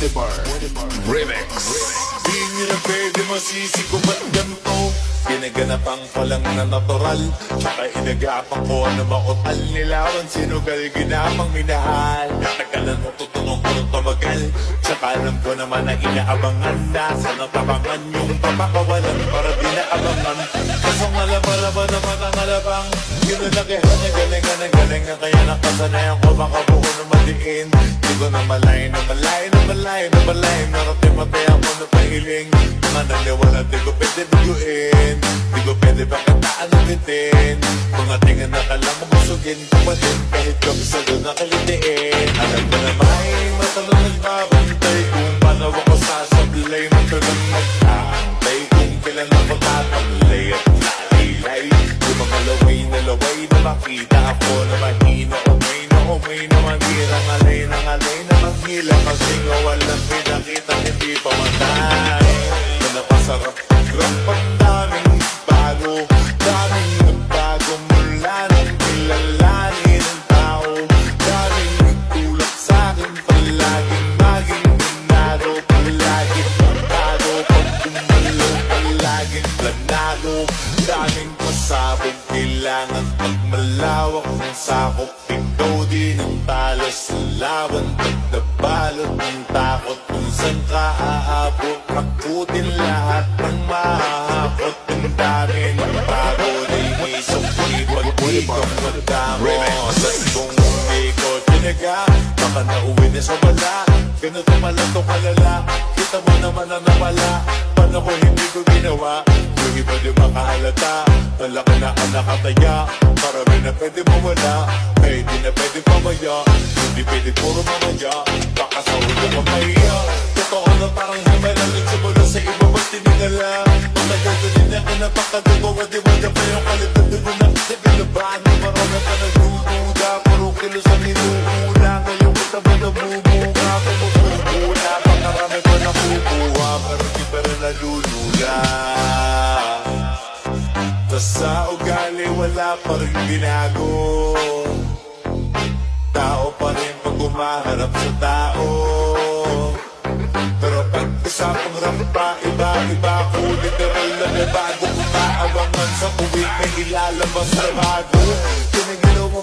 Remix. Di nyo na pwede masisi ko ba't ganito. Ginaganapan ko lang na natural, tsaka inagapang ko na makutal. Nilawan sinugal, ginapang minahal. Natagalan mo tutunong ko ng tumagal, tsaka alam ko naman na inaabangan. Nasa natabangan yung papakawalan para di naabangan. Kasong alabalaban naman ang alabang, ginalakihan niya galing kaya nakasanayan ko baka buo na madiin. Di ko na malay na narating matay ako na pahiling. Mga naniwala di ko pwede biguin, di ko pwede pagkataan na bitin. Mga tingin na kalang mabusugin kumatin, kahit kami sa doon nakalitiin. Alam ko na may matalong nagbabantay kung paano ako sasablay. Matalang nag-aantay kung kailan ako tatablay at lalilay. Yung mga laway na makita ako na mahina. Umay na manghirang alay na manghila. Kasi nga walang pinakita hindi pa matay. Na napasarap ang daming bago, daming nagbago mula nang kilalanin ang tao. Daming nagtulak sa'kin palaging maging minado, palaging pagkado. Pag gumalaw palaging planado. Daming pasabog kailangan pagmalawak ng sakop. Ikaw din ang talo sa laban, pagdabalot ng takot. Kung saan ka aabot, makutin lahat ng mahahakot. Ang dami ng bago, di isok, di pag-ikot magdamo. Sa kung hindi ko tinaga, baka nauwi na sa wala. Ganito malang to kalala, kita mo naman na nawala. Paano ko hindi ko ginawa, yung iba di makahalata. Malaki na ang nakataya, marami na pwede mawala. Kaya di na pwede pamaya, hindi pwede puro mamaya. Baka sa ulo ka mahiya, totoo na parang himalalit simula sa iba ba't tinigala. Matagal ko din na kinapakadugo, wadi-wada pa yung kalitad. Di mo na kasi binabaan mo, marami ka nagdududa. Puro kilos ang inuuna, ngayon kita ba nabubuga? Kumukuha, pakarami ko nakukuha, pero di pa rin nalulula. Tas sa ugali wala pa rin binago, tao pa rin pag umaharap sa tao. Pero pag usapang rampa, iba-iba ko. Literal na may bago, umaabangan sa kuwit, may ilalabas na bago. Tinagilo mo